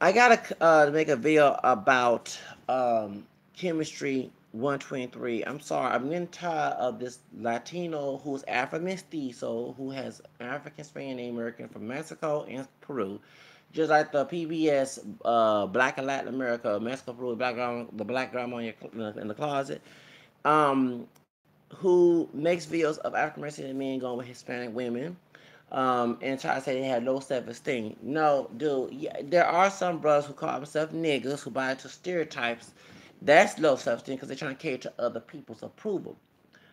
I gotta make a video about chemistry 123. I'm sorry, I'm getting tired of this Latino who's Afro mestizo who has African, Spanish, American from Mexico and Peru, just like the PBS Black and Latin America, Mexico, Peru, the black grandma in the closet. Um, who makes videos of African American men going with Hispanic women, and try to say they have low self esteem. No, dude, yeah, there are some brothers who call themselves niggas who buy into stereotypes. That's low self esteem because they're trying to cater to other people's approval.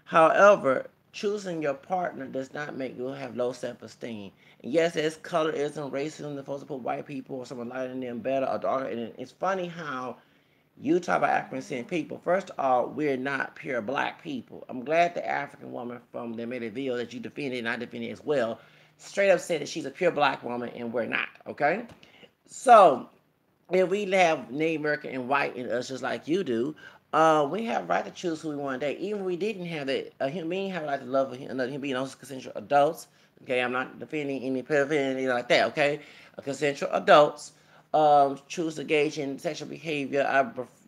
However, choosing your partner does not make you have low self esteem. And yes, there's colorism, racism, they're supposed to put white people or someone lighter than them better or darker. And it's funny how you talk about African descent people. First of all, we're not pure black people. I'm glad the African woman from the made a video that you defended and I defended as well, straight up said that she's a pure black woman and we're not. Okay, so if we have Native American and white in us just like you do, we have right to choose who we want to date. Even if we didn't have that, a human being have a right to love another human being, also consensual adults. Okay, I'm not defending any pedophilia, anything like that. Okay, consensual adults choose to engage in sexual behavior. I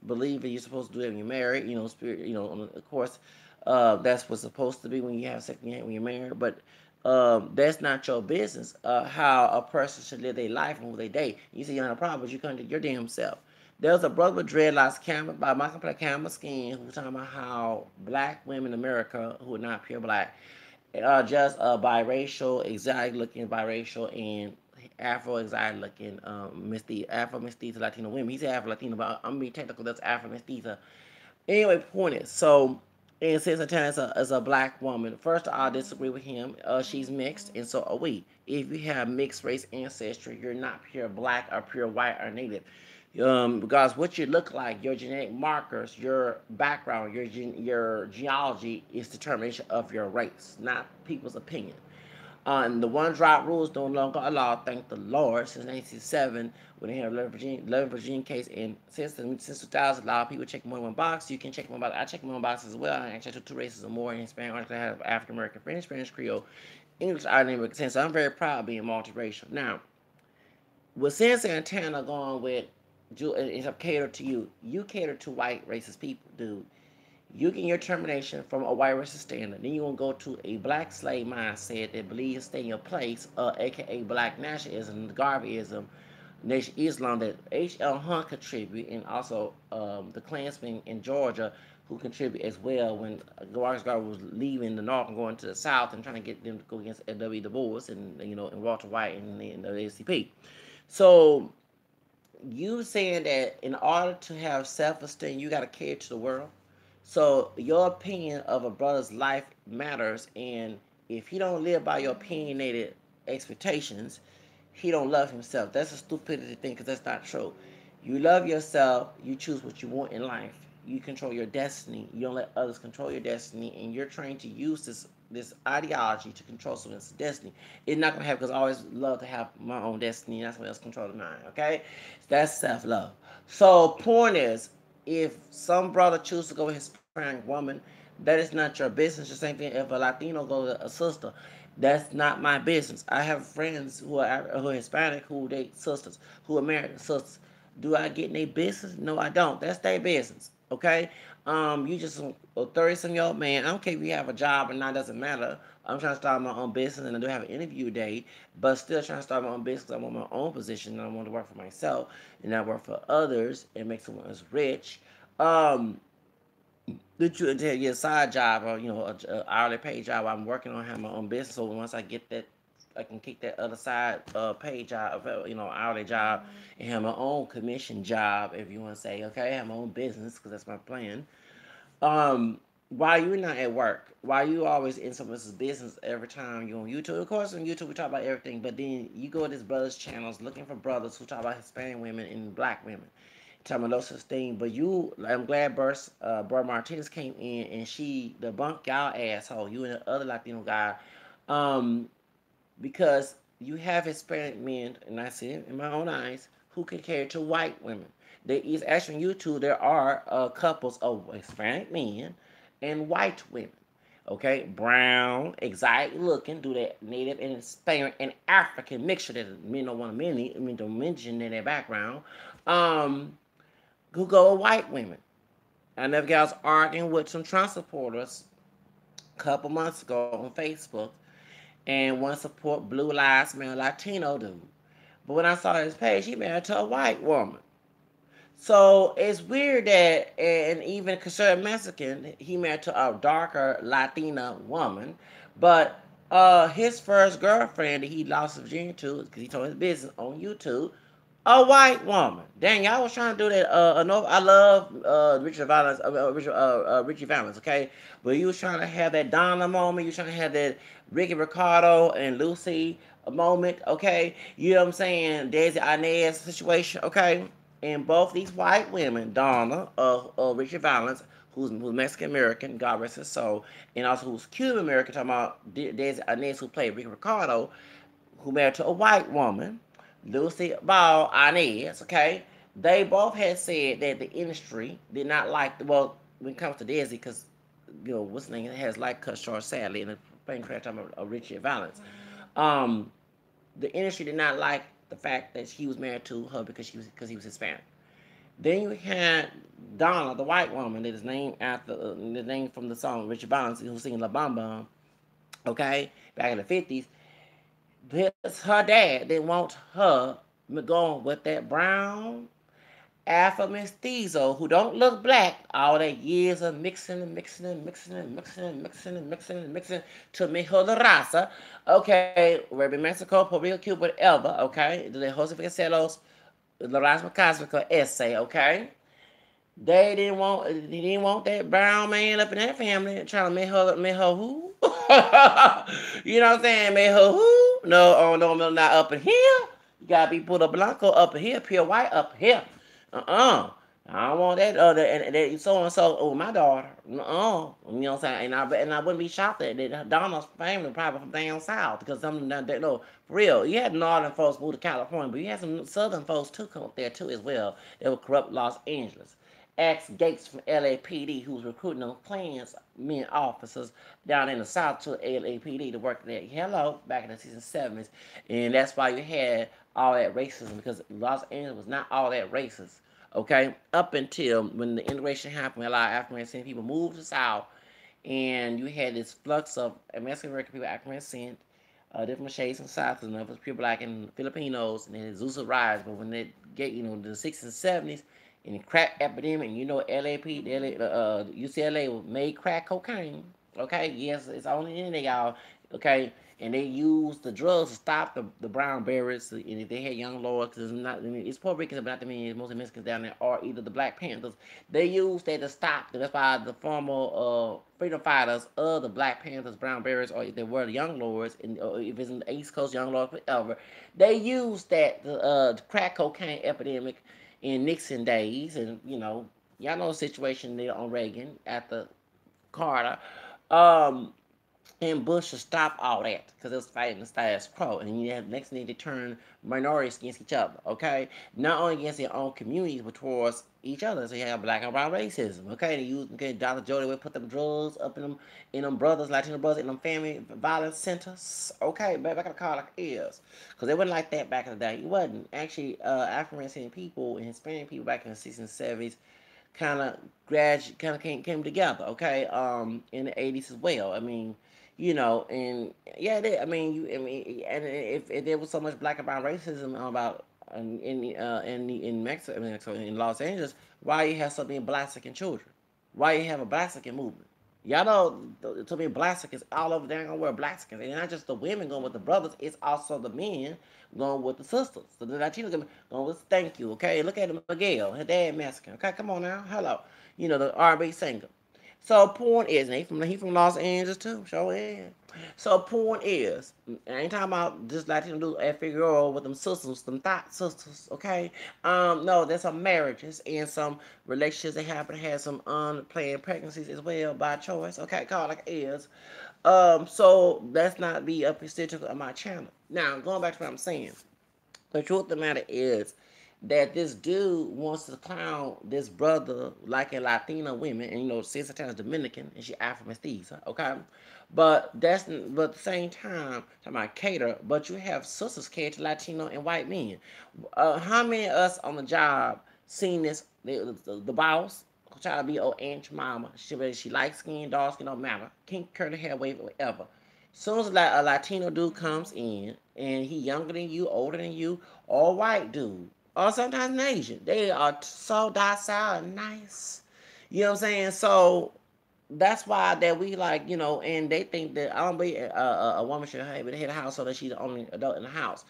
believe that you're supposed to do it when you're married. You know, spirit. You know, of course, that's what's supposed to be when you have sex when you're married. But that's not your business. How a person should live their life and who they date. You say you don't have a problem, but you couldn't do your damn self. There was a brother with dreadlocks, camera by Michael Play Camera Skin, who was talking about how black women in America who are not pure black are just biracial, exotic looking biracial, and Afro exotic looking Afro mestiza Latino women. He said Afro Latino, but I'm being technical. That's Afro mestiza. Anyway, point is, so and since Santana is a black woman, first I disagree with him. She's mixed, and so are we. If you have mixed race ancestry, you're not pure black or pure white or native. Because what you look like, your genetic markers, your background, your genealogy is determination of your race, not people's opinion. And the one drop rules no longer allowed, thank the Lord, since 1967, when they had 11 Virginia case. And since 2000, a lot of people check more than one box. You can check one box. I check more boxes as well. I actually took two races or more in Hispanic. I have African American, French, Spanish, Creole, English, Ireland, American descent. So I'm very proud of being multiracial. Now, with Sin Santana going with, it's a cater to you. You cater to white racist people, dude. You get your termination from a white racist standard. Then you're going to go to a black slave mindset that believes stay in your place, aka black nationalism, Garveyism, Nation Islam that H.L. Hunt contribute, and also the Klansmen in Georgia who contribute as well when Garvey was leaving the North and going to the South and trying to get them to go against W. Du Bois and Walter White and the ACP. So you saying that in order to have self-esteem, you got to cater to the world. So your opinion of a brother's life matters, and if he don't live by your opinionated expectations, he don't love himself. That's a stupidity thing because that's not true. You love yourself. You choose what you want in life. You control your destiny. You don't let others control your destiny, and you're trained to use this ideology to control someone's destiny. It's not gonna happen because I always love to have my own destiny, and that's what else control mine. Okay, that's self love. So point is, if some brother chooses to go with Hispanic woman, that is not your business. The same thing if a Latino goes with a sister. That's not my business. I have friends who are Hispanic who date sisters, who are married to sisters. Do I get in their business? No, I don't. That's their business. Okay? You just a 30-some-year-old man. I don't care if you have a job or not, doesn't matter. I'm trying to start my own business and I do have an interview today, but still trying to start my own business. I want my own position and I want to work for myself and not work for others and make someone else rich. Um, that you until your side job or a hourly paid job. I'm working on having my own business. So once I get that, I can kick that other side paid job, hourly job, and have my own commission job. If you want to say, okay, have my own business because that's my plan. Um, why you not at work? Why you always in someone else's business every time you on YouTube? Of course, on YouTube we talk about everything, but then you go to this brothers' channels looking for brothers who talk about Hispanic women and black women, talking about low self-esteem. But I'm glad Bert Martinez came in and she debunked y'all asshole, you and the other Latino guy, um, because you have Hispanic men, and I see it in my own eyes, who can cater to white women. There is actually on YouTube there are couples of Hispanic men and white women. Okay, brown, exotic looking, do that native and Spanish and African mixture that men don't want to don't mention in their background. Um, who go with white women. I never got was arguing with some Trump supporters a couple months ago on Facebook, and one support Blue Lives Matter Latino dude. But when I saw his page, he married to a white woman. So it's weird that, and even considered Mexican, he married to a darker Latina woman. But his first girlfriend that he lost his virginity to, because he told his business on YouTube, a white woman. Dang, y'all was trying to do that. I love Richard Valens, Richie Valens, okay? But you was trying to have that Donna moment. You was trying to have that Ricky Ricardo and Lucy moment, okay? You know what I'm saying? Daisy Inez situation, okay? And both these white women, Donna, Richard Valens, who's Mexican American, God rest his soul, and also who's Cuban American, talking about Daisy Inez, who played Ricky Ricardo, who married to a white woman, Lucy Ball Inez, okay? They both had said that the industry did not like, well, when it comes to Desi, because, what's the name, it has like cut short, sadly, and the plane crash talking about Richard Valens. Um, the industry did not like the fact that he was married to her because he was Hispanic. Then you had Donna, the white woman, that is named after the name from the song Richard Valens, who was singing La Bamba, okay, back in the 50s. Her dad didn't want her going with that brown Alpha mestizo who don't look black. All that years of mixing and mixing and mixing and mixing and mixing and mixing and mixing to make her la raza. Okay, whether Mexico, Puerto Rico, Cuba, whatever. Okay, the Jose Celos, La Raza Cosmica essay. Okay. They didn't want that brown man up in that family trying to make her who? You know what I'm saying? Make her who? No, oh no, not up in here. You gotta be Puerto Blanco up in here, pure white up here. I don't want that other and so and so. Oh, my daughter. You know what I'm saying? And I wouldn't be shocked that Donald's family probably from down south because some of them, no, for real. You had northern folks move to California, but you had some southern folks too come up there too as well. They were corrupt Los Angeles. Ask Gates from LAPD, who was recruiting those Klans men officers down in the South to LAPD to work there. Hello, back in the 70s. And that's why you had all that racism, because Los Angeles was not all that racist. Okay? Up until when the integration happened, a lot of African American people moved to the South, and you had this flux of Mexican American people, African American, different shades and sizes, and other people like in Filipinos, and then Zeus rise. But when they get, the 60s and 70s, and the crack epidemic, and UCLA made crack cocaine. Okay, yes, it's only in there, y'all. Okay, and they used the drugs to stop the brown berries, and if they had young lords, because it's Puerto Ricans, but not the many, most of the Mexicans down there, or either the Black Panthers. They used that to stop. That's why the former freedom fighters of the Black Panthers, brown berries, or if they were the young lords, or if it's in the East Coast, young lords, whatever, they used that the crack cocaine epidemic in Nixon days, and y'all know the situation there on Reagan after Carter. Um, and Bush to stop all that because it was fighting the status quo. And you have next thing to turn minorities against each other, okay? Not only against their own communities, but towards each other. So you have black and brown racism, okay? They use Dr. Jody would put them drugs up in them brothers, Latino brothers, in them family violence centers. Okay, back I gotta call it like it is. Because they wasn't like that back in the day. It wasn't. Actually, African American people and Hispanic people back in the 60s and 70s kind of came together, okay? In the 80s as well. I mean, and yeah, and if there was so much black and brown racism about in Mexico, in Los Angeles, why you have so many Black-American children? Why you have a Black-American movement? Y'all know, to me, Black is all over there gonna wear Black, and not just the women going with the brothers, it's also the men going with the sisters. So the Latinos going with thank you, okay? Look at Miguel, her dad Mexican, okay? Come on now, hello, the R&B singer. So point is, and he from Los Angeles too. Show it. So point is, I ain't talking about just Latino dudes at Figueroa with them sisters, them thought sisters, okay? No, there's some marriages and some relationships that happen to have some unplanned pregnancies as well by choice. Okay, call it like it is. So let's not be a constituent of my channel. Now, going back to what I'm saying, the truth of the matter is that this dude wants to clown this brother like a Latina women, and Santana's Dominican and she Afro mestiza, okay? But at the same time, talking about cater, but you have sisters cater to Latino and white men. How many of us on the job seen this? The boss try to be old Aunt Mama. She light skin, dark skin, don't matter. Can't curl the hair, wave, whatever. Soon as a Latino dude comes in and he younger than you, older than you, or white dude, or sometimes an Asian, they are so docile and nice. You know what I'm saying? So that's why that we like, and they think that I don't believe a woman should have the head of the house so that she's the only adult in the house.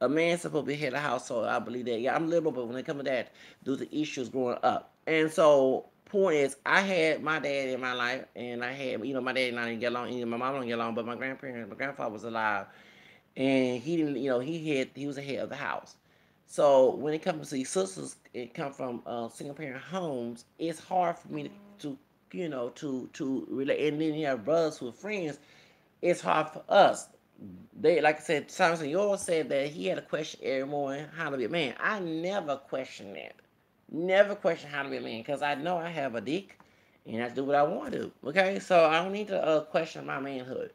A man's supposed to be head of the household. I believe that. Yeah, I'm liberal, but when it comes to that, due to issues growing up, and so point is, I had my dad in my life, and I had, my dad and I didn't get along, and my mom don't get along, but my grandfather was alive, and he didn't, he was the head of the house. So when it comes to these sisters, it come from single parent homes. It's hard for me to relate. And then you have brothers who are friends. It's hard for us. They, like I said, Simon yours said that he had a question every morning how to be a man. I never question that. Never question how to be a man because I know I have a dick and I do what I want to do. Okay, so I don't need to question my manhood.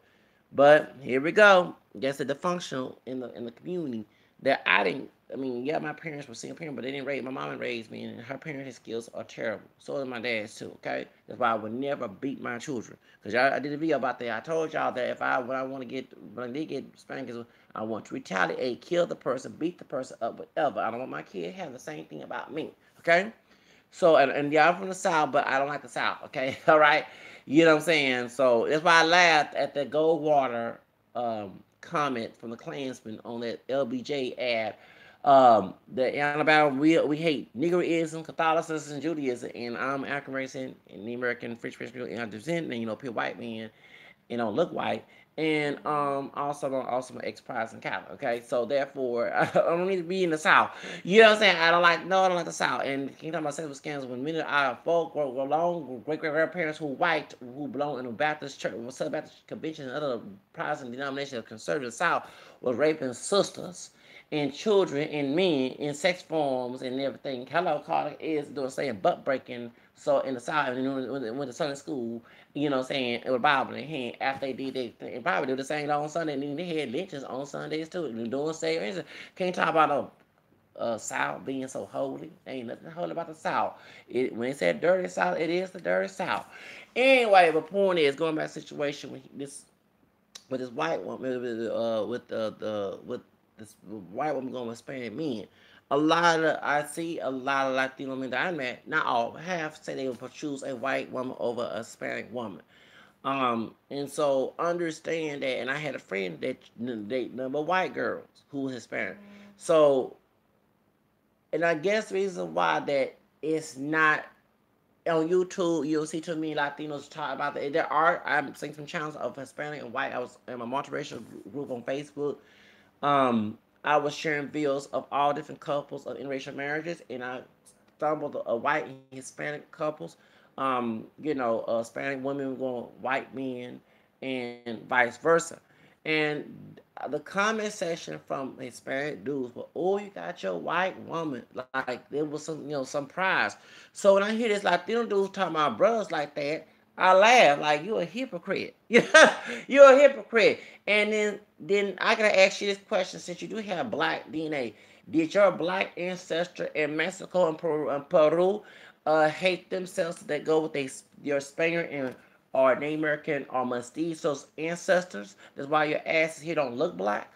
But here we go. That's a dysfunctional in the community that I didn't. I mean, yeah, my parents were single parents, but they didn't raise. My mom raised me, and her parenting skills are terrible. So did my dad's too. Okay, that's why I would never beat my children. Cause I did a video about that. I told y'all that when I want to get when I did get spankings, I want to retaliate, kill the person, beat the person up, whatever. I don't want my kid having the same thing about me. Okay. So, and yeah, I'm from the South, but I don't like the South, okay? All right? You know what I'm saying? So, that's why I laughed at the Goldwater comment from the Klansman on that LBJ ad. The Alabama, we hate Negroism, Catholicism, Judaism, and I'm African American and the American French people, and I descend, and, pure white men and don't look white, and also my ex-Protestant Catholic. Okay, so therefore I don't need to be in the South. You know what I'm saying? I don't like the South. And you talk about sexual scandals when many of our folk were long great grandparents who white who belong in the Baptist church, Southern Baptist convention, and other Protestant denominations of conservative South was raping sisters and children and men in sex forms and everything. Hello, Carter is doing saying butt breaking. So in the South, and when they went to Sunday school, saying, with Bible in their hand after they did their thing. And probably do the same on Sunday, and then they had lynchings on Sundays too. And doing say, can't talk about no South being so holy. Ain't nothing holy about the South. When it said dirty South, it is the dirty South. Anyway, the point is going back to the situation with this white woman with this white woman going with Hispanic men. I see a lot of Latino men that I met, not all, half say they would choose a white woman over a Hispanic woman. And so understand that, and I had a friend that date number white girls who was Hispanic. So, and I guess the reason why that it's not on YouTube, you'll see too many Latinos talk about that. I'm seeing some channels of Hispanic and white. I was in a multiracial group on Facebook. I was sharing videos of all different couples of interracial marriages, and I stumbled a white and Hispanic couples. Hispanic women going white men, and vice versa. And the comment section from Hispanic dudes were, "Oh, you got your white woman." Like there was some prize. So when I hear this Latino dudes talking about brothers like that, I laugh like you a hypocrite. You're a hypocrite. And then I gotta ask you this question: since you do have black DNA, did your black ancestor in Mexico and Peru hate themselves that go with your Spaniard and or Native American or mestizos ancestors? That's why your asses here don't look black.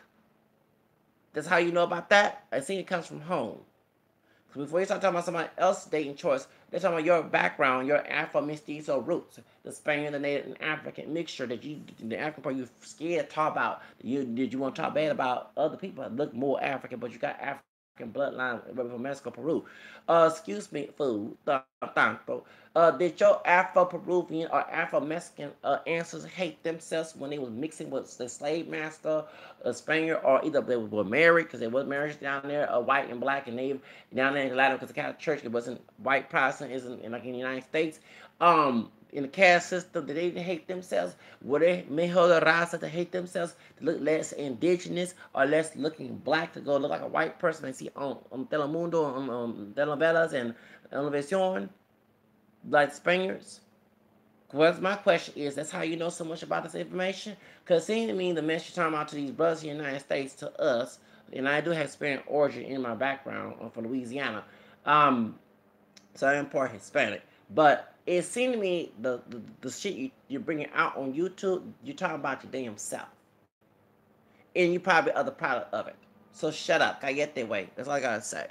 That's how you know about that. I think it comes from home. Because before you start talking about somebody else's dating choice, they're talking about your background, your Afro mestizo roots, the Spaniard, the Native, and African mixture that the African part you scared to talk about. Did you want to talk bad about other people that look more African, but you got African bloodline from Mexico, Peru? Excuse me, food, tanto. Did your Afro-Peruvian or Afro-Mexican ancestors hate themselves when they was mixing with the slave master, a Spaniard, or either they were married because there was marriage down there, white and black and native down there in Latin because the Catholic Church it wasn't white Protestantism in like in the United States. in the caste system that they hate themselves, where they mejor la raza to hate themselves, to look less indigenous or less looking black, to go look like a white person they see on Telemundo, on telenovelas and Elevation, like Spaniards. What's my question is, that's how you know so much about this information? Because it seems to me the message you're talking about to these brothers in the United States, to us, and I do have Hispanic origin in my background. I'm from Louisiana. So I'm part Hispanic. But it seemed to me the shit you're bringing out on YouTube, you're talking about your damn self. And you probably are the product of it. So shut up. Callate way. That's all I gotta say.